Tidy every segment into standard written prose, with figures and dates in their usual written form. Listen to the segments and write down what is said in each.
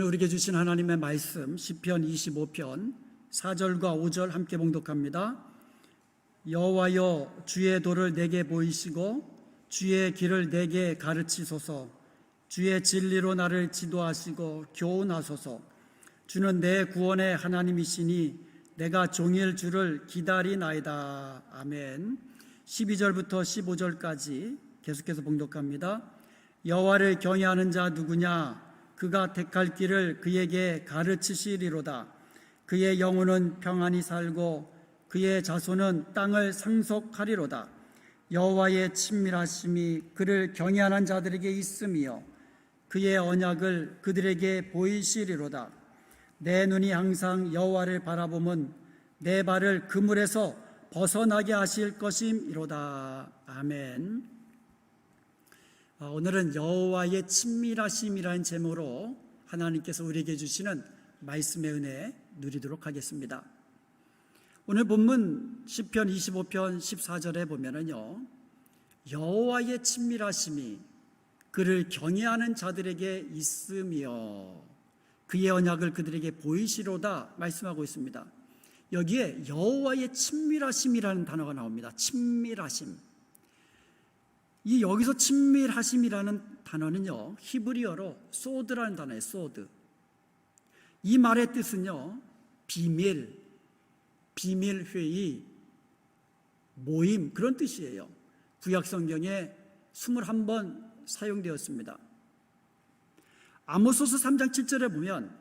오늘 우리에게 주신 하나님의 말씀 시편 25편 4절과 5절 함께 봉독합니다. 여호와여, 주의 도를 내게 보이시고 주의 길을 내게 가르치소서. 주의 진리로 나를 지도하시고 교훈하소서. 주는 내 구원의 하나님이시니 내가 종일 주를 기다리나이다. 아멘. 12절부터 15절까지 계속해서 봉독합니다. 여호와를 경외하는 자 누구냐? 그가 택할 길을 그에게 가르치시리로다. 그의 영혼은 평안히 살고 그의 자손은 땅을 상속하리로다. 여호와의 친밀하심이 그를 경외하는 자들에게 있으며 그의 언약을 그들에게 보이시리로다. 내 눈이 항상 여호와를 바라보면 내 발을 그물에서 벗어나게 하실 것임이로다. 아멘. 오늘은 여호와의 친밀하심이라는 제목으로 하나님께서 우리에게 주시는 말씀의 은혜 누리도록 하겠습니다. 오늘 본문 시편 25편 14절에 보면은요, 여호와의 친밀하심이 그를 경외하는 자들에게 있으며 그의 언약을 그들에게 보이시로다 말씀하고 있습니다. 여기에 여호와의 친밀하심이라는 단어가 나옵니다. 친밀하심. 이 여기서 친밀하심이라는 단어는요, 히브리어로 소드라는 단어예요. 소드. 이 말의 뜻은요, 비밀, 비밀회의, 모임, 그런 뜻이에요. 구약 성경에 21번 사용되었습니다. 아모스서 3장 7절에 보면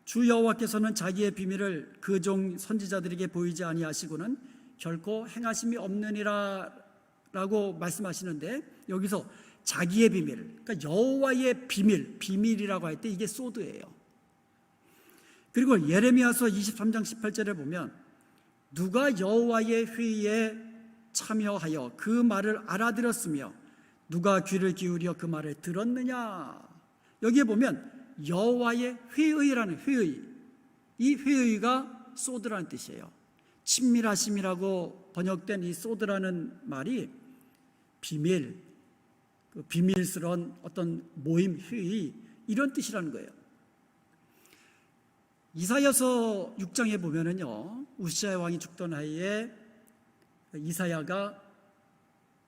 주 여호와께서는 자기의 비밀을 그 종 선지자들에게 보이지 아니하시고는 결코 행하심이 없느니라 라고 말씀하시는데, 여기서 자기의 비밀, 그러니까 여호와의 비밀, 비밀이라고 할 때 이게 소드예요. 그리고 예레미야서 23장 18절에 보면 누가 여호와의 회의에 참여하여 그 말을 알아들었으며 누가 귀를 기울여 그 말을 들었느냐. 여기에 보면 여호와의 회의라는 회의, 이 회의가 소드라는 뜻이에요. 친밀하심이라고 번역된 이 소드라는 말이 비밀, 비밀스러운 어떤 모임, 회의, 이런 뜻이라는 거예요. 이사야서 6장에 보면은요, 우시야 왕이 죽던 해에 이사야가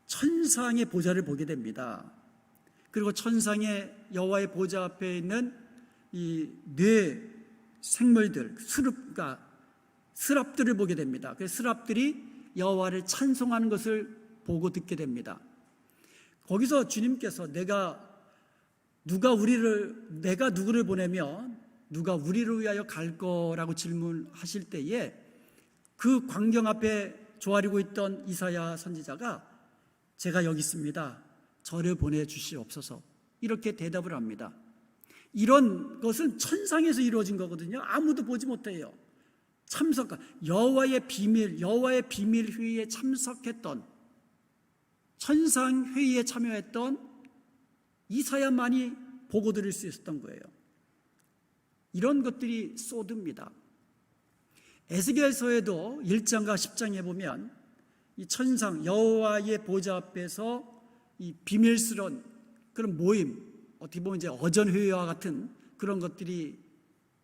천상의 보좌를 보게 됩니다. 그리고 천상의 여호와의 보좌 앞에 있는 이 뇌 생물들, 스랍들을 보게 됩니다. 그 스랍들이 여호와를 찬송하는 것을 보고 듣게 됩니다. 거기서 주님께서 내가 누구를 보내면 누가 우리를 위하여 갈 거라고 질문하실 때에 그 광경 앞에 조아리고 있던 이사야 선지자가 제가 여기 있습니다. 저를 보내주시옵소서. 이렇게 대답을 합니다. 이런 것은 천상에서 이루어진 거거든요. 아무도 보지 못해요. 여호와의 비밀 회의에 참석했던, 천상 회의에 참여했던 이사야만이 보고 들을 수 있었던 거예요. 이런 것들이 소드입니다. 에스겔서에도 1장과 10장에 보면 이 천상 여호와의 보좌 앞에서 이 비밀스러운 그런 모임, 어떻게 보면 이제 어전회의와 같은 그런 것들이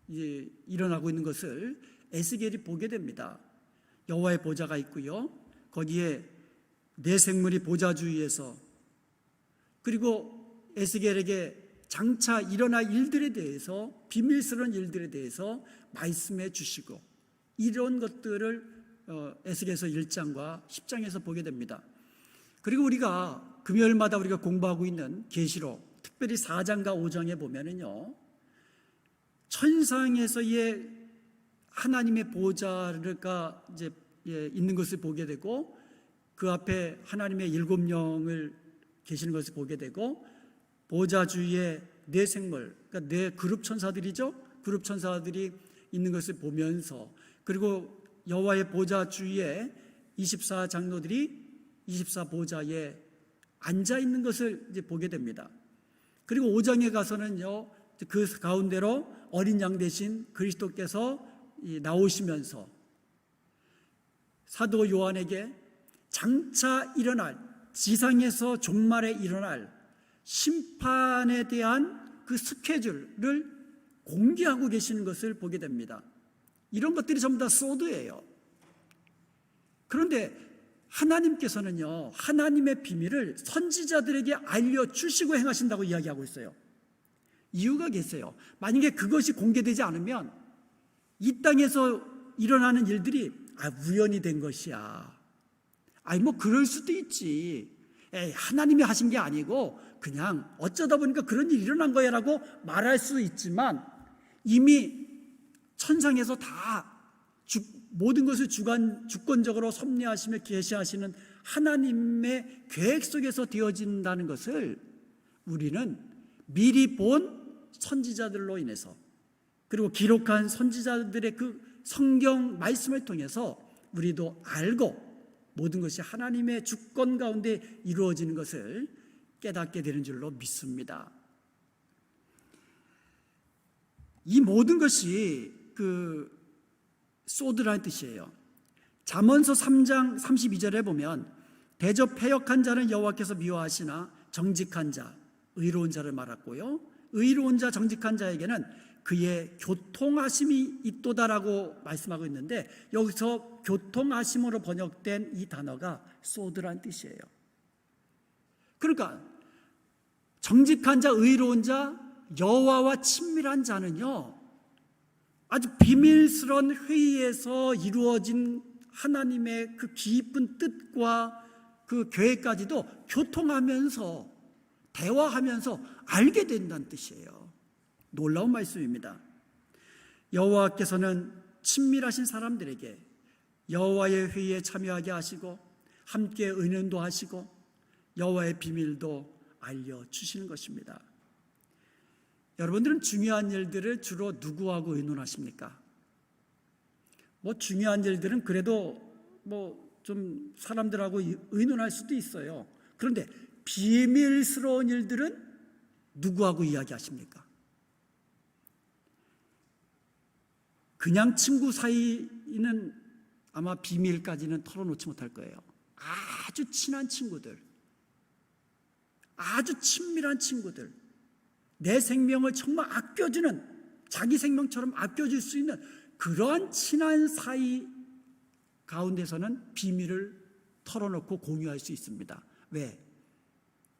이제 일어나고 있는 것을 에스겔이 보게 됩니다. 여호와의 보좌가 있고요, 거기에 네 생물이 보좌 주위에서, 그리고 에스겔에게 장차 일어날 일들에 대해서, 비밀스러운 일들에 대해서 말씀해 주시고, 이런 것들을 에스겔서 1장과 10장에서 보게 됩니다. 그리고 우리가 금요일마다 우리가 공부하고 있는 계시록, 특별히 4장과 5장에 보면은요, 천상에서의 하나님의 보좌가 이제 있는 것을 보게 되고, 그 앞에 하나님의 7영을 계시는 것을 보게 되고, 보좌 주위에 네 생물, 그러니까 네 그룹 천사들이죠. 그룹 천사들이 있는 것을 보면서, 그리고 여호와의 보좌 주위에 24장로들이 24보좌에 앉아 있는 것을 이제 보게 됩니다. 그리고 5장에 가서는요, 그 가운데로 어린 양 대신 그리스도께서 나오시면서 사도 요한에게 장차 일어날, 지상에서 종말에 일어날 심판에 대한 그 스케줄을 공개하고 계시는 것을 보게 됩니다. 이런 것들이 전부 다 소드예요. 그런데 하나님께서는요, 하나님의 비밀을 선지자들에게 알려주시고 행하신다고 이야기하고 있어요. 이유가 계세요. 만약에 그것이 공개되지 않으면 이 땅에서 일어나는 일들이 우연이 된 것이야. 뭐 그럴 수도 있지. 하나님이 하신 게 아니고 그냥 어쩌다 보니까 그런 일이 일어난 거야 라고 말할 수 있지만, 이미 천상에서 다 모든 것을 주권적으로 섭리하시며 계시하시는 하나님의 계획 속에서 되어진다는 것을 우리는 미리 본 선지자들로 인해서, 그리고 기록한 선지자들의 그 성경 말씀을 통해서 우리도 알고 모든 것이 하나님의 주권 가운데 이루어지는 것을 깨닫게 되는 줄로 믿습니다. 이 모든 것이 그 소드라는 뜻이에요. 잠언서 3장 32절에 보면 대접 패역한 자는 여호와께서 미워하시나 정직한 자, 의로운 자를 말았고요, 의로운 자, 정직한 자에게는 그의 교통하심이 있도다라고 말씀하고 있는데, 여기서 교통하심으로 번역된 이 단어가 소드라는 뜻이에요. 그러니까 정직한 자, 의로운 자, 여호와와 친밀한 자는요, 아주 비밀스러운 회의에서 이루어진 하나님의 그 깊은 뜻과 그 계획까지도 교통하면서 대화하면서 알게 된다는 뜻이에요. 놀라운 말씀입니다. 여호와께서는 친밀하신 사람들에게 여호와의 회의에 참여하게 하시고 함께 의논도 하시고 여호와의 비밀도 알려주시는 것입니다. 여러분들은 중요한 일들을 주로 누구하고 의논하십니까? 중요한 일들은 그래도 좀 사람들하고 의논할 수도 있어요. 그런데 비밀스러운 일들은 누구하고 이야기하십니까? 그냥 친구 사이는 아마 비밀까지는 털어놓지 못할 거예요. 아주 친한 친구들, 아주 친밀한 친구들, 내 생명을 정말 아껴주는, 자기 생명처럼 아껴줄 수 있는 그러한 친한 사이 가운데서는 비밀을 털어놓고 공유할 수 있습니다. 왜?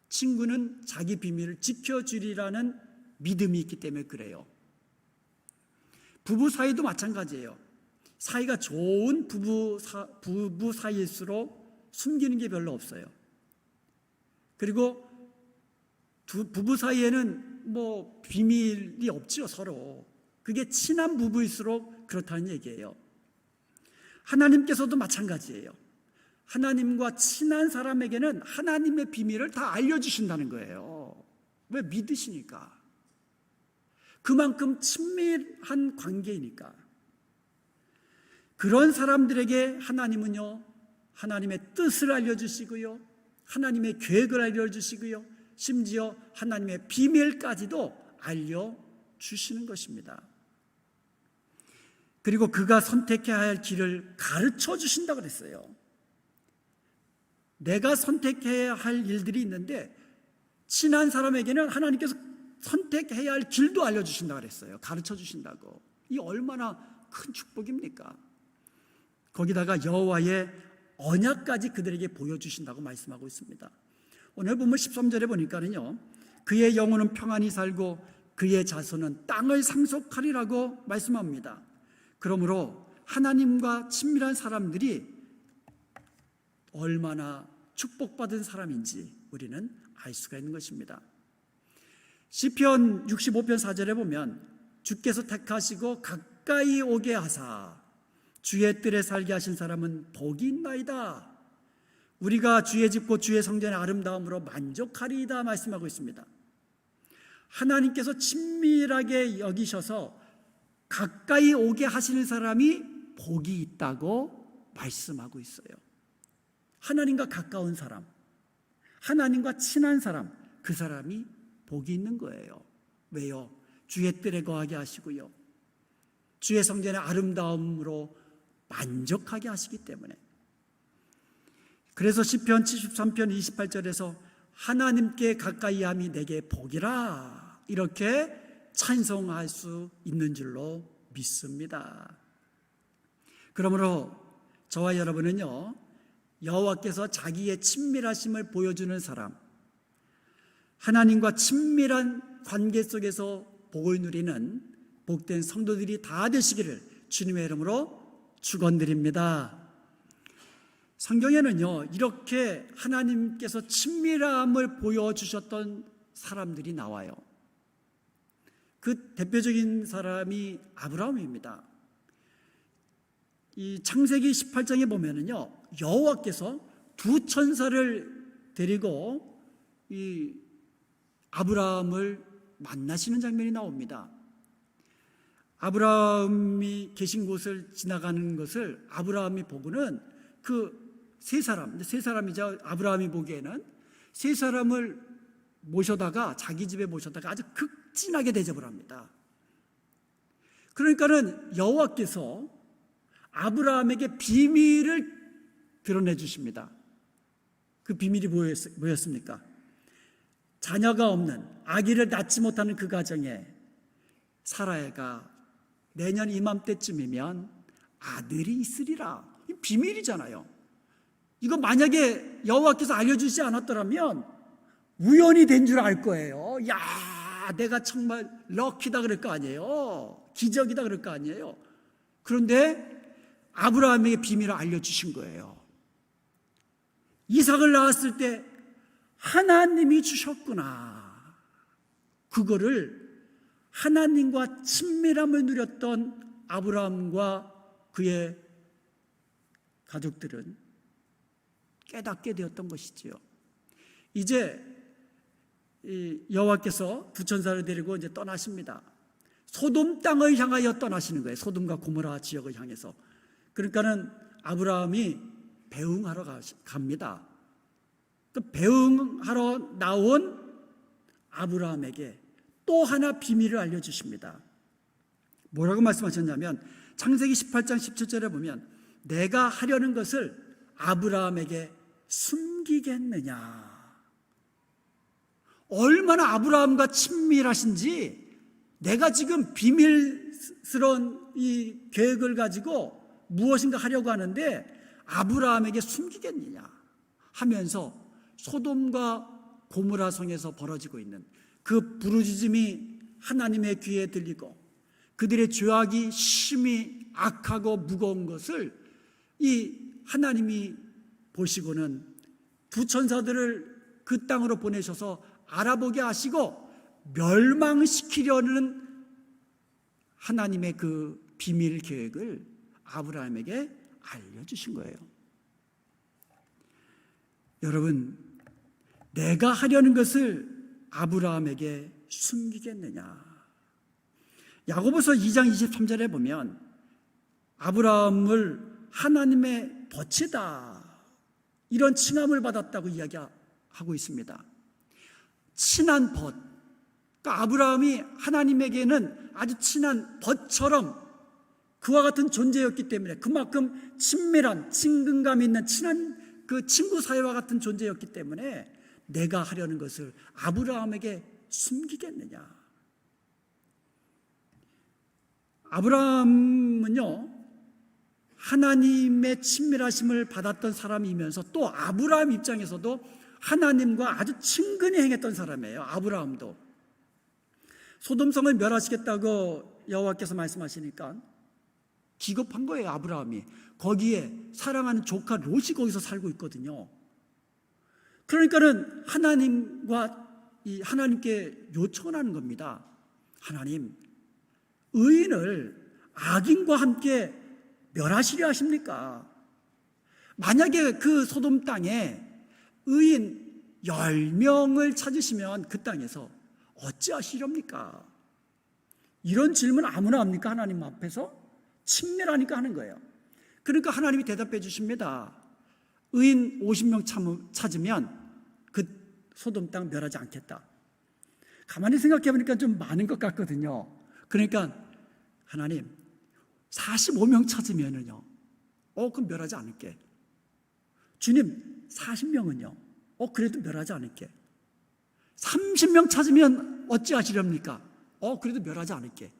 친구는 자기 비밀을 지켜주리라는 믿음이 있기 때문에 그래요. 부부 사이도 마찬가지예요. 사이가 좋은 부부 사이일수록 숨기는 게 별로 없어요. 그리고 부부 사이에는 비밀이 없지요, 서로. 그게 친한 부부일수록 그렇다는 얘기예요. 하나님께서도 마찬가지예요. 하나님과 친한 사람에게는 하나님의 비밀을 다 알려주신다는 거예요. 왜? 믿으시니까. 그만큼 친밀한 관계이니까. 그런 사람들에게 하나님은요, 하나님의 뜻을 알려주시고요, 하나님의 계획을 알려주시고요, 심지어 하나님의 비밀까지도 알려주시는 것입니다. 그리고 그가 선택해야 할 길을 가르쳐 주신다고 그랬어요. 내가 선택해야 할 일들이 있는데 친한 사람에게는 하나님께서 선택해야 할 길도 알려주신다고 그랬어요. 가르쳐 주신다고. 이 얼마나 큰 축복입니까? 거기다가 여호와의 언약까지 그들에게 보여주신다고 말씀하고 있습니다. 오늘 보면 13절에 보니까는요, 그의 영혼은 평안히 살고 그의 자손은 땅을 상속하리라고 말씀합니다. 그러므로 하나님과 친밀한 사람들이 얼마나 축복받은 사람인지 우리는 알 수가 있는 것입니다. 시편 65편 4절에 보면 주께서 택하시고 가까이 오게 하사 주의 뜰에 살게 하신 사람은 복이 있나이다. 우리가 주의 집 곧 주의 성전의 아름다움으로 만족하리이다 말씀하고 있습니다. 하나님께서 친밀하게 여기셔서 가까이 오게 하시는 사람이 복이 있다고 말씀하고 있어요. 하나님과 가까운 사람, 하나님과 친한 사람, 그 사람이 복이 있는 거예요. 왜요? 주의 뜰에 거하게 하시고요, 주의 성전의 아름다움으로 만족하게 하시기 때문에. 그래서 시편 73편 28절에서 하나님께 가까이함이 내게 복이라 이렇게 찬송할 수 있는 줄로 믿습니다. 그러므로 저와 여러분은요, 여호와께서 자기의 친밀하심을 보여주는 사람, 하나님과 친밀한 관계 속에서 복을 누리는 복된 성도들이 다 되시기를 주님의 이름으로 축원드립니다. 성경에는요, 이렇게 하나님께서 친밀함을 보여주셨던 사람들이 나와요. 그 대표적인 사람이 아브라함입니다. 이 창세기 18장에 보면은요, 여호와께서 두 천사를 데리고 이 아브라함을 만나시는 장면이 나옵니다. 아브라함이 계신 곳을 지나가는 것을 아브라함이 보고는 그 세 사람이죠. 아브라함이 보기에는 세 사람을 모셔다가 자기 집에 모셔다가 아주 극진하게 대접을 합니다. 그러니까는 여호와께서 아브라함에게 비밀을 드러내 주십니다. 그 비밀이 뭐였습니까? 자녀가 없는, 아기를 낳지 못하는 그 가정에 사라가 내년 이맘때쯤이면 아들이 있으리라. 이 비밀이잖아요. 이거 만약에 여호와께서 알려주지 않았더라면 우연이 된 줄 알 거예요. 야, 내가 정말 럭키다 그럴 거 아니에요. 기적이다 그럴 거 아니에요. 그런데 아브라함에게 비밀을 알려주신 거예요. 이삭을 낳았을 때 하나님이 주셨구나. 그거를 하나님과 친밀함을 누렸던 아브라함과 그의 가족들은 깨닫게 되었던 것이지요. 이제 여호와께서 두 천사를 데리고 이제 떠나십니다. 소돔 땅을 향하여 떠나시는 거예요. 소돔과 고모라 지역을 향해서. 그러니까는 아브라함이 배웅하러 갑니다. 그 배웅하러 나온 아브라함에게 또 하나 비밀을 알려주십니다. 뭐라고 말씀하셨냐면 창세기 18장 17절에 보면 내가 하려는 것을 아브라함에게 숨기겠느냐. 얼마나 아브라함과 친밀하신지 내가 지금 비밀스러운 이 계획을 가지고 무엇인가 하려고 하는데 아브라함에게 숨기겠느냐 하면서 소돔과 고모라 성에서 벌어지고 있는 그 부르짖음이 하나님의 귀에 들리고 그들의 죄악이 심히 악하고 무거운 것을 이 하나님이 보시고는 두 천사들을 그 땅으로 보내셔서 알아보게 하시고 멸망시키려는 하나님의 그 비밀 계획을 아브라함에게 알려주신 거예요. 여러분, 내가 하려는 것을 아브라함에게 숨기겠느냐. 야고보서 2장 23절에 보면 아브라함을 하나님의 벗이다 이런 칭함을 받았다고 이야기하고 있습니다. 친한 벗. 그러니까 아브라함이 하나님에게는 아주 친한 벗처럼 그와 같은 존재였기 때문에 그만큼 친밀한 친근감 있는 친한 그 친구 사이와 같은 존재였기 때문에 내가 하려는 것을 아브라함에게 숨기겠느냐. 아브라함은요 하나님의 친밀하심을 받았던 사람이면서 또 아브라함 입장에서도 하나님과 아주 친근히 행했던 사람이에요. 아브라함도 소돔성을 멸하시겠다고 여호와께서 말씀하시니까 기겁한 거예요. 아브라함이 거기에 사랑하는 조카 롯이 거기서 살고 있거든요. 그러니까는 하나님께 요청을 하는 겁니다. 하나님, 의인을 악인과 함께 멸하시려 하십니까? 만약에 그 소돔 땅에 의인 10명을 찾으시면 그 땅에서 어찌하시렵니까? 이런 질문 아무나 합니까? 하나님 앞에서? 친밀하니까 하는 거예요. 그러니까 하나님이 대답해 주십니다. 의인 50명 찾으면 그 소돔 땅 멸하지 않겠다. 가만히 생각해 보니까 좀 많은 것 같거든요. 그러니까 하나님 45명 찾으면은요, 그럼 멸하지 않을게. 주님 40명은요, 그래도 멸하지 않을게. 30명 찾으면 어찌하시렵니까? 그래도 멸하지 않을게.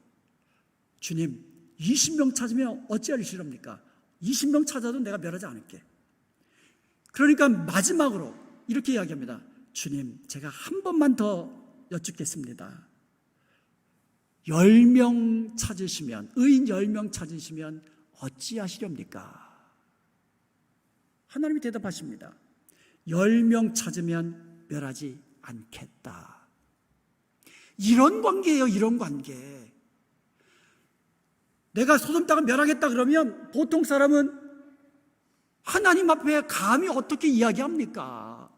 주님, 20명 찾으면 어찌하시렵니까? 20명 찾아도 내가 멸하지 않을게. 그러니까 마지막으로 이렇게 이야기합니다. 주님, 제가 한 번만 더 여쭙겠습니다. 10명 찾으시면, 의인 10명 찾으시면 어찌하시렵니까? 하나님이 대답하십니다. 10명 찾으면 멸하지 않겠다. 이런 관계예요, 이런 관계. 내가 소돔 땅을 멸하겠다 그러면 보통 사람은 하나님 앞에 감히 어떻게 이야기합니까?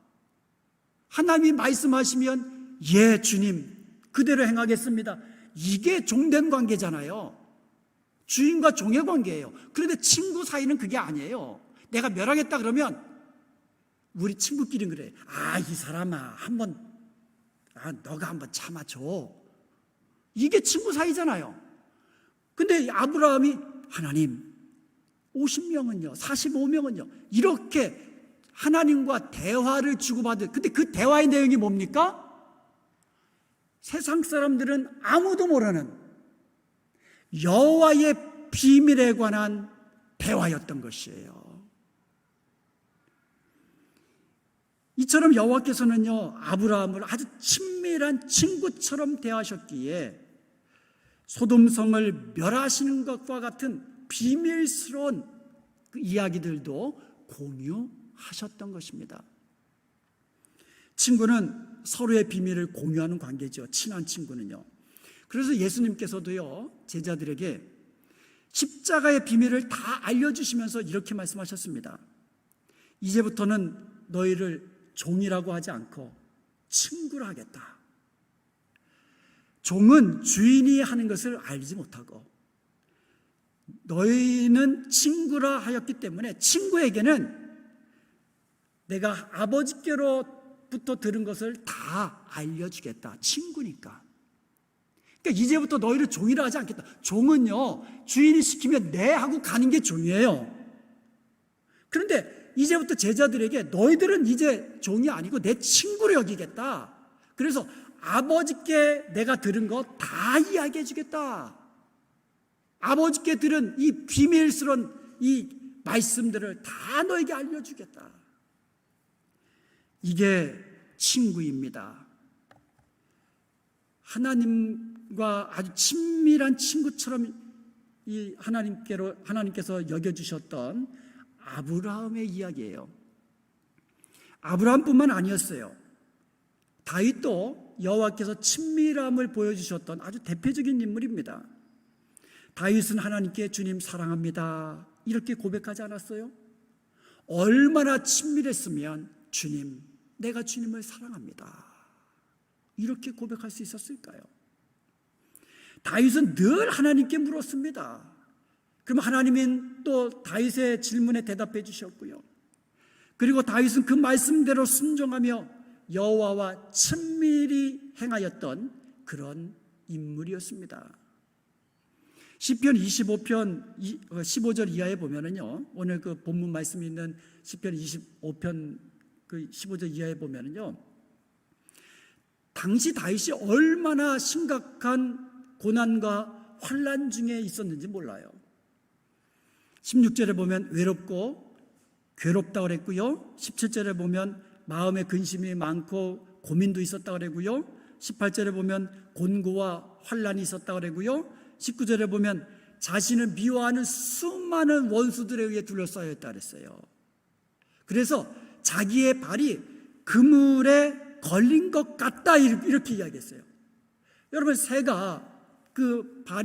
하나님이 말씀하시면 예, 주님, 그대로 행하겠습니다. 이게 종된 관계잖아요. 주인과 종의 관계예요. 그런데 친구 사이는 그게 아니에요. 내가 멸하겠다 그러면 우리 친구끼리는 그래. 이 사람아, 너가 한번 참아줘. 이게 친구 사이잖아요. 근데 아브라함이 하나님 50명은요, 45명은요, 이렇게 하나님과 대화를 주고받은, 근데 그 대화의 내용이 뭡니까? 세상 사람들은 아무도 모르는 여호와의 비밀에 관한 대화였던 것이에요. 이처럼 여호와께서는요, 아브라함을 아주 친밀한 친구처럼 대하셨기에 소돔성을 멸하시는 것과 같은 비밀스러운 그 이야기들도 공유하셨던 것입니다. 친구는 서로의 비밀을 공유하는 관계죠. 친한 친구는요. 그래서 예수님께서도요, 제자들에게 십자가의 비밀을 다 알려주시면서 이렇게 말씀하셨습니다. 이제부터는 너희를 종이라고 하지 않고 친구라 하겠다. 종은 주인이 하는 것을 알지 못하고 너희는 친구라 하였기 때문에 친구에게는 내가 아버지께로부터 들은 것을 다 알려주겠다. 친구니까. 그러니까 이제부터 너희를 종이라 하지 않겠다. 종은요, 주인이 시키면 네 하고 가는 게 종이에요. 그런데 이제부터 제자들에게 너희들은 이제 종이 아니고 내 친구로 여기겠다. 그래서 아버지께 내가 들은 거 다 이야기해 주겠다. 아버지께 들은 이 비밀스러운 이 말씀들을 다 너에게 알려주겠다. 이게 친구입니다. 하나님과 아주 친밀한 친구처럼 이 하나님께서 여겨주셨던 아브라함의 이야기예요. 아브라함뿐만 아니었어요. 다윗도 여호와께서 친밀함을 보여주셨던 아주 대표적인 인물입니다. 다윗은 하나님께 주님 사랑합니다 이렇게 고백하지 않았어요? 얼마나 친밀했으면 주님, 내가 주님을 사랑합니다 이렇게 고백할 수 있었을까요? 다윗은 늘 하나님께 물었습니다. 그럼 하나님은 또 다윗의 질문에 대답해 주셨고요. 그리고 다윗은 그 말씀대로 순종하며 여호와와 친밀히 행하였던 그런 인물이었습니다. 시편 25편 15절 이하에 보면은요, 오늘 그 본문 말씀이 있는 시편 25편 그 15절 이하에 보면은요, 당시 다윗이 얼마나 심각한 고난과 환난 중에 있었는지 몰라요. 16절에 보면 외롭고 괴롭다고 그랬고요. 17절에 보면 마음에 근심이 많고 고민도 있었다고 그러고요. 18절에 보면 곤고와 환난이 있었다고 그러고요. 19절에 보면 자신을 미워하는 수많은 원수들에 의해 둘러싸여 있다고 그랬어요. 그래서 자기의 발이 그물에 걸린 것 같다 이렇게 이야기했어요. 여러분, 새가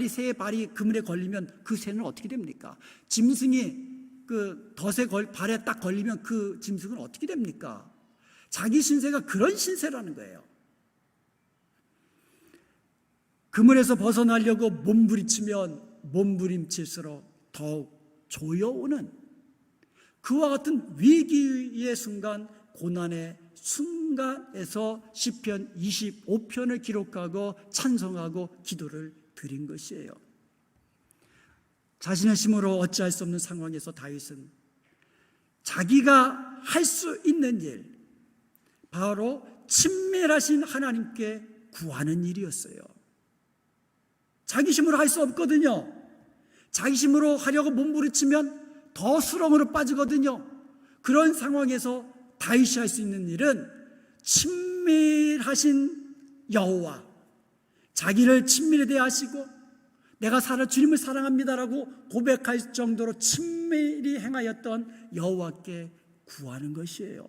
새의 발이 그물에 걸리면 그 새는 어떻게 됩니까? 짐승이 그 덫에 발에 딱 걸리면 그 짐승은 어떻게 됩니까? 자기 신세가 그런 신세라는 거예요. 그물에서 벗어나려고 몸부림치면 몸부림칠수록 더욱 조여오는 그와 같은 위기의 순간, 고난의 순간에서 시편 25편을 기록하고 찬송하고 기도를 드린 것이에요. 자신의 힘으로 어찌할 수 없는 상황에서 다윗은 자기가 할 수 있는 일, 바로 친밀하신 하나님께 구하는 일이었어요. 자기 힘으로 할 수 없거든요. 자기 힘으로 하려고 몸부림치면 더 수렁으로 빠지거든요. 그런 상황에서 다윗이 할 수 있는 일은 친밀하신 여호와, 자기를 친밀히 대하시고 내가 주님을 사랑합니다라고 고백할 정도로 친밀히 행하였던 여호와께 구하는 것이에요.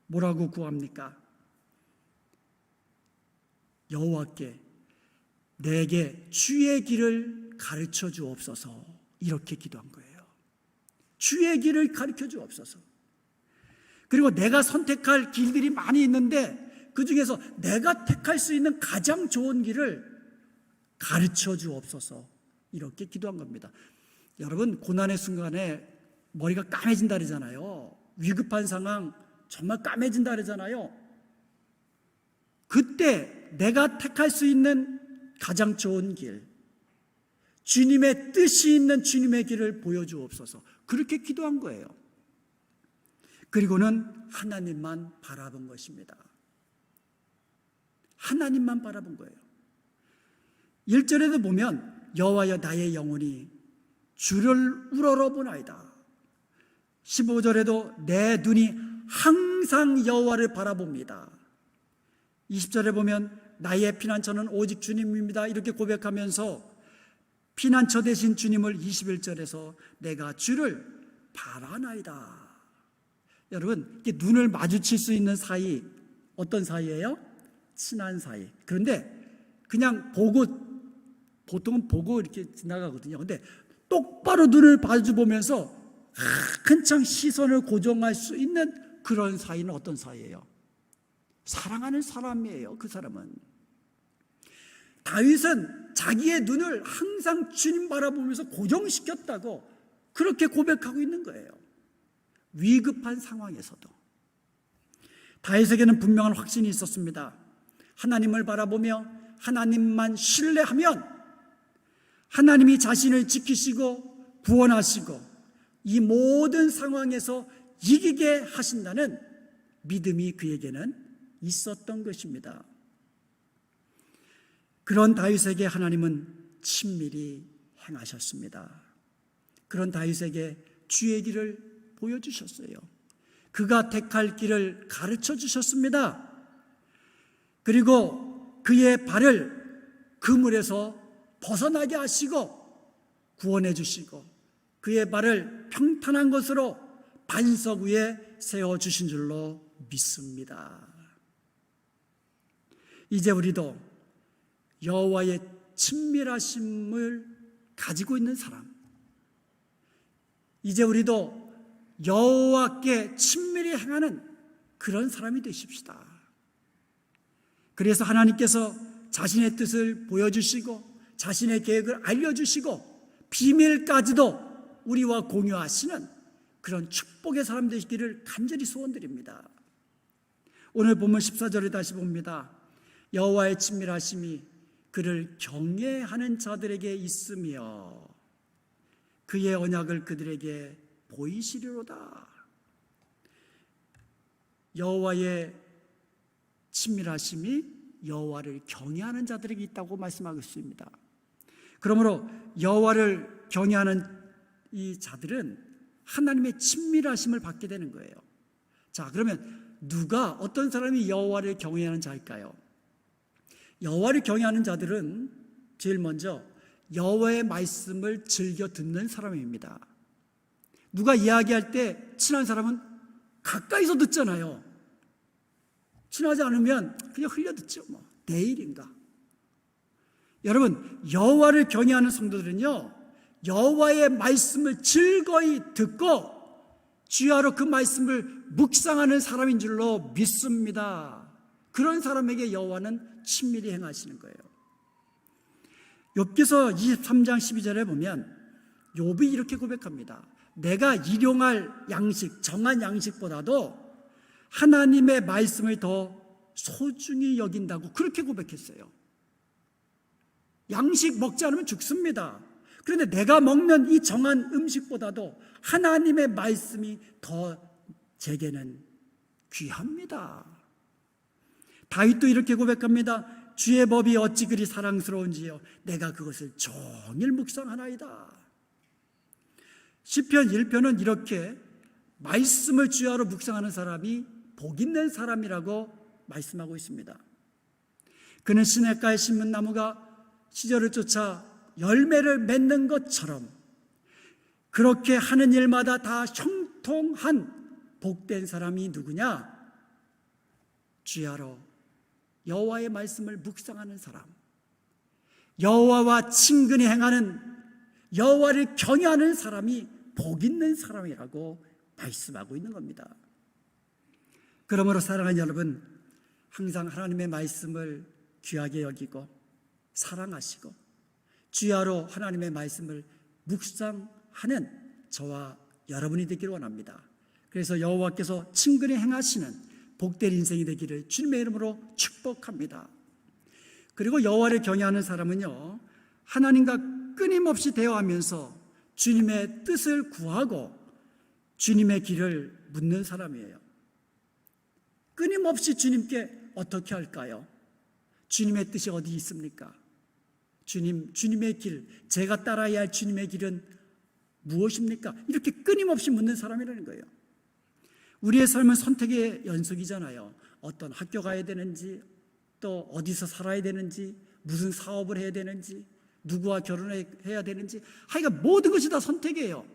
뭐라고 구합니까? 여호와께 내게 주의 길을 가르쳐 주옵소서, 이렇게 기도한 거예요. 주의 길을 가르쳐 주옵소서. 그리고 내가 선택할 길들이 많이 있는데 그 중에서 내가 택할 수 있는 가장 좋은 길을 가르쳐 주옵소서, 이렇게 기도한 겁니다. 여러분, 고난의 순간에 머리가 까매진다 그러잖아요. 위급한 상황 정말 까매진다 그러잖아요. 그때 내가 택할 수 있는 가장 좋은 길, 주님의 뜻이 있는 주님의 길을 보여주옵소서, 그렇게 기도한 거예요. 그리고는 하나님만 바라본 것입니다. 하나님만 바라본 거예요. 1절에도 보면 여호와여 나의 영혼이 주를 우러러보나이다. 15절에도 내 눈이 항상 여호와를 바라봅니다. 20절에 보면 나의 피난처는 오직 주님입니다, 이렇게 고백하면서 피난처 되신 주님을 21절에서 내가 주를 바라나이다. 여러분, 이게 눈을 마주칠 수 있는 사이, 어떤 사이예요? 친한 사이. 그런데 그냥 보통은 보고 이렇게 지나가거든요. 근데 똑바로 눈을 마주 보면서 한창 시선을 고정할 수 있는 그런 사이는 어떤 사이예요? 사랑하는 사람이에요. 그 사람은. 다윗은 자기의 눈을 항상 주님 바라보면서 고정시켰다고 그렇게 고백하고 있는 거예요. 위급한 상황에서도. 다윗에게는 분명한 확신이 있었습니다. 하나님을 바라보며 하나님만 신뢰하면 하나님이 자신을 지키시고 구원하시고 이 모든 상황에서 이기게 하신다는 믿음이 그에게는 있었던 것입니다. 그런 다윗에게 하나님은 친밀히 행하셨습니다. 그런 다윗에게 주의 길을 보여주셨어요. 그가 택할 길을 가르쳐 주셨습니다. 그리고 그의 발을 그물에서 벗어나게 하시고 구원해 주시고 그의 발을 평탄한 것으로 반석 위에 세워주신 줄로 믿습니다. 이제 우리도 여호와의 친밀하심을 가지고 있는 사람, 이제 우리도 여호와께 친밀히 행하는 그런 사람이 되십시다. 그래서 하나님께서 자신의 뜻을 보여주시고 자신의 계획을 알려주시고 비밀까지도 우리와 공유하시는 그런 축복의 사람 되시기를 간절히 소원드립니다. 오늘 본문 14절에 다시 봅니다. 여호와의 친밀하심이 그를 경외하는 자들에게 있으며 그의 언약을 그들에게 보이시리로다. 여호와의 친밀하심이 여호와를 경외하는 자들에게 있다고 말씀하고 있습니다. 그러므로 여호와를 경외하는 이 자들은 하나님의 친밀하심을 받게 되는 거예요. 자, 그러면 어떤 사람이 여호와를 경외하는 자일까요? 여호와를 경외하는 자들은 제일 먼저 여호와의 말씀을 즐겨 듣는 사람입니다. 누가 이야기할 때 친한 사람은 가까이서 듣잖아요. 친하지 않으면 그냥 흘려듣죠. 내일인가. 여러분, 여호와를 경외하는 성도들은요, 여호와의 말씀을 즐거이 듣고 주야로 그 말씀을 묵상하는 사람인 줄로 믿습니다. 그런 사람에게 여호와는 친밀히 행하시는 거예요. 욥기서 23장 12절에 보면 욥이 이렇게 고백합니다. 내가 일용할 양식, 정한 양식보다도 하나님의 말씀을 더 소중히 여긴다고 그렇게 고백했어요. 양식 먹지 않으면 죽습니다. 그런데 내가 먹는 이 정한 음식보다도 하나님의 말씀이 더 제게는 귀합니다. 다윗도 이렇게 고백합니다. 주의 법이 어찌 그리 사랑스러운지요. 내가 그것을 종일 묵상하나이다. 시편 1편은 이렇게 말씀을 주야로 묵상하는 사람이 복 있는 사람이라고 말씀하고 있습니다. 그는 시냇가에 심은 나무가 시절을 쫓아 열매를 맺는 것처럼 그렇게 하는 일마다 다 형통한 복된 사람이 누구냐? 주야로 여호와의 말씀을 묵상하는 사람, 여호와와 친근히 행하는, 여호와를 경외하는 사람이 복 있는 사람이라고 말씀하고 있는 겁니다. 그러므로 사랑하는 여러분, 항상 하나님의 말씀을 귀하게 여기고 사랑하시고 주야로 하나님의 말씀을 묵상하는 저와 여러분이 되기를 원합니다. 그래서 여호와께서 친근히 행하시는 복된 인생이 되기를 주님의 이름으로 축복합니다. 그리고 여호와를 경외하는 사람은요, 하나님과 끊임없이 대화하면서 주님의 뜻을 구하고 주님의 길을 묻는 사람이에요. 끊임없이 주님께 어떻게 할까요? 주님의 뜻이 어디 있습니까? 주님의 길, 제가 따라야 할 주님의 길은 무엇입니까? 이렇게 끊임없이 묻는 사람이라는 거예요. 우리의 삶은 선택의 연속이잖아요. 어떤 학교 가야 되는지, 또 어디서 살아야 되는지, 무슨 사업을 해야 되는지, 누구와 결혼해야 되는지, 하여간 모든 것이 다 선택이에요.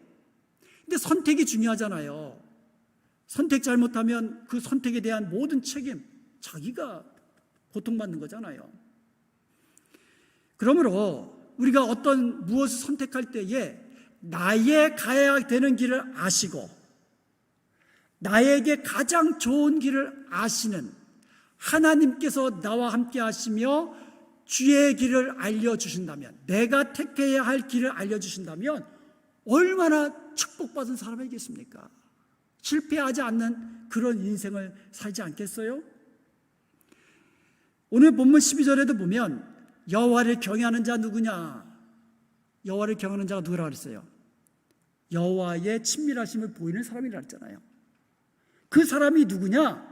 근데 선택이 중요하잖아요. 선택 잘못하면 그 선택에 대한 모든 책임, 자기가 고통받는 거잖아요. 그러므로 우리가 어떤 무엇을 선택할 때에 나의 가야 되는 길을 아시고 나에게 가장 좋은 길을 아시는 하나님께서 나와 함께 하시며 주의 길을 알려주신다면, 내가 택해야 할 길을 알려주신다면 얼마나 축복받은 사람이겠습니까? 실패하지 않는 그런 인생을 살지 않겠어요? 오늘 본문 12절에도 보면 여호와를 경외하는 자 누구냐? 여호와를 경외하는 자가 누구라고 그랬어요? 여호와의 친밀하심을 보이는 사람이라고 했잖아요. 그 사람이 누구냐?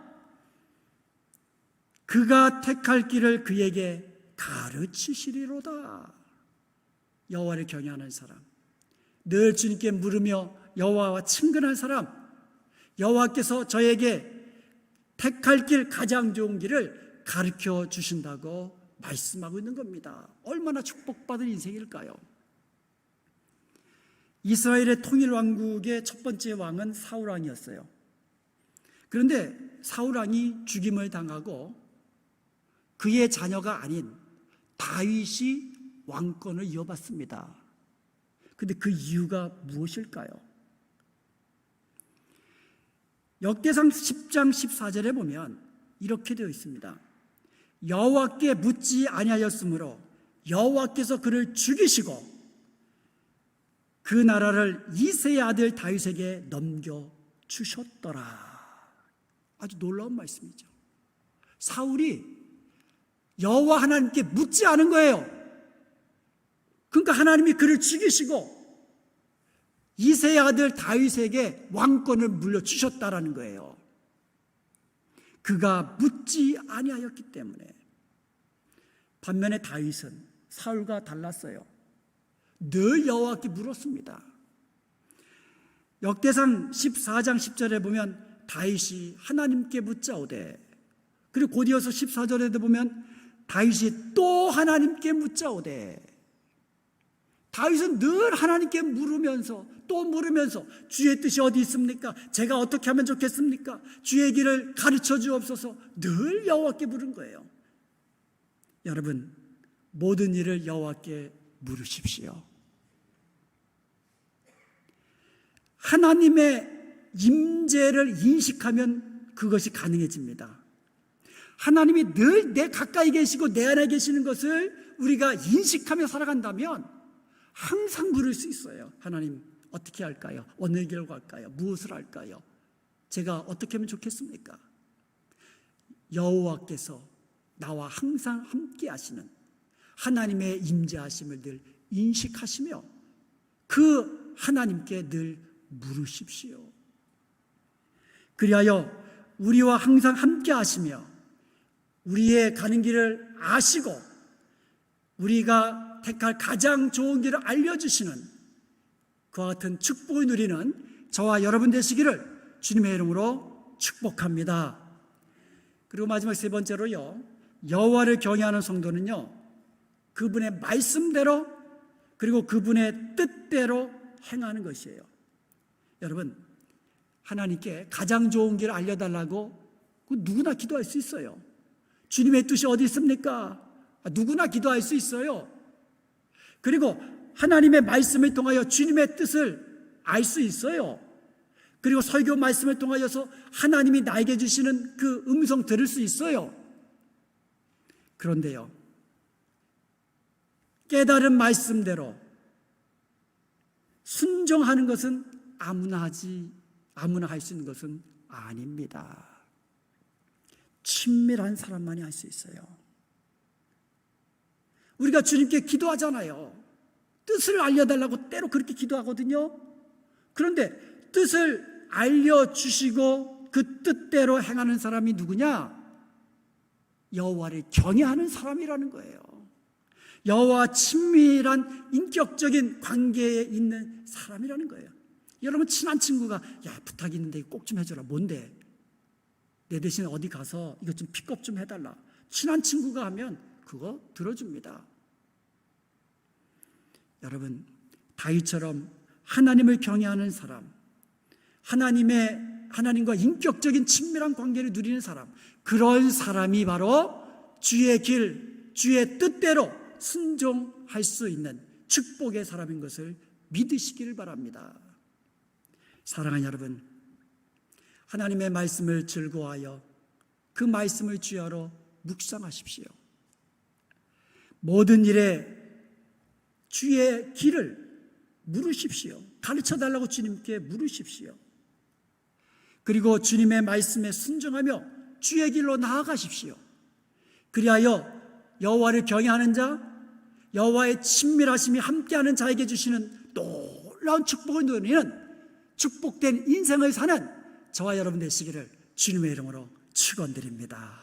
그가 택할 길을 그에게 가르치시리로다. 여호와를 경외하는 사람, 늘 주님께 물으며 여호와와 친근한 사람, 여호와께서 저에게 택할 길, 가장 좋은 길을 가르쳐 주신다고 말씀하고 있는 겁니다. 얼마나 축복받은 인생일까요? 이스라엘의 통일 왕국의 첫 번째 왕은 사울 왕이었어요. 그런데 사울 왕이 죽임을 당하고 그의 자녀가 아닌 다윗이 왕권을 이어받습니다. 그런데 그 이유가 무엇일까요? 역대상 10장 14절에 보면 이렇게 되어 있습니다. 여호와께 묻지 아니하였으므로 여호와께서 그를 죽이시고 그 나라를 이새의 아들 다윗에게 넘겨주셨더라. 아주 놀라운 말씀이죠. 사울이 여호와 하나님께 묻지 않은 거예요. 그러니까 하나님이 그를 죽이시고 이새의 아들 다윗에게 왕권을 물려주셨다라는 거예요. 그가 묻지 아니하였기 때문에. 반면에 다윗은 사울과 달랐어요. 늘 여호와께 물었습니다. 역대상 14장 10절에 보면 다윗이 하나님께 묻자오되, 그리고 곧 이어서 14절에도 보면 다윗이 또 하나님께 묻자오되, 다윗은 늘 하나님께 물으면서 또 물으면서 주의 뜻이 어디 있습니까? 제가 어떻게 하면 좋겠습니까? 주의 길을 가르쳐 주옵소서. 늘 여호와께 물은 거예요. 여러분, 모든 일을 여호와께 물으십시오. 하나님의 임재를 인식하면 그것이 가능해집니다. 하나님이 늘 내 가까이 계시고 내 안에 계시는 것을 우리가 인식하며 살아간다면 항상 물을 수 있어요. 하나님, 어떻게 할까요? 어느 길로 갈까요? 무엇을 할까요? 제가 어떻게 하면 좋겠습니까? 여호와께서 나와 항상 함께 하시는 하나님의 임재하심을 늘 인식하시며 그 하나님께 늘 물으십시오. 그리하여 우리와 항상 함께 하시며 우리의 가는 길을 아시고 우리가 택할 가장 좋은 길을 알려주시는 그와 같은 축복을 누리는 저와 여러분 되시기를 주님의 이름으로 축복합니다. 그리고 마지막 세 번째로요, 여호와를 경외하는 성도는요, 그분의 말씀대로 그리고 그분의 뜻대로 행하는 것이에요. 여러분, 하나님께 가장 좋은 길을 알려달라고 누구나 기도할 수 있어요. 주님의 뜻이 어디 있습니까? 누구나 기도할 수 있어요. 그리고 하나님의 말씀을 통하여 주님의 뜻을 알 수 있어요. 그리고 설교 말씀을 통하여서 하나님이 나에게 주시는 그 음성 들을 수 있어요. 그런데요, 깨달은 말씀대로 순종하는 것은 아무나 할 수 있는 것은 아닙니다. 친밀한 사람만이 할 수 있어요. 우리가 주님께 기도하잖아요. 뜻을 알려달라고 때로 그렇게 기도하거든요. 그런데 뜻을 알려주시고 그 뜻대로 행하는 사람이 누구냐? 여호와를 경외하는 사람이라는 거예요. 여호와와 친밀한 인격적인 관계에 있는 사람이라는 거예요. 여러분, 친한 친구가 야, 부탁이 있는데 꼭 좀 해줘라. 뭔데? 내 대신 어디 가서 이것 좀 픽업 좀 해달라. 친한 친구가 하면 그거 들어줍니다. 여러분, 다윗처럼 하나님을 경외하는 사람, 하나님과 인격적인 친밀한 관계를 누리는 사람, 그런 사람이 바로 주의 길, 주의 뜻대로 순종할 수 있는 축복의 사람인 것을 믿으시기를 바랍니다. 사랑하는 여러분, 하나님의 말씀을 즐거워하여 그 말씀을 주야로 묵상하십시오. 모든 일에 주의 길을 물으십시오. 가르쳐달라고 주님께 물으십시오. 그리고 주님의 말씀에 순종하며 주의 길로 나아가십시오. 그리하여 여호와를 경외하는 자, 여호와의 친밀하심이 함께하는 자에게 주시는 놀라운 축복을 누리는 축복된 인생을 사는 저와 여러분 되시기를 주님의 이름으로 축원드립니다.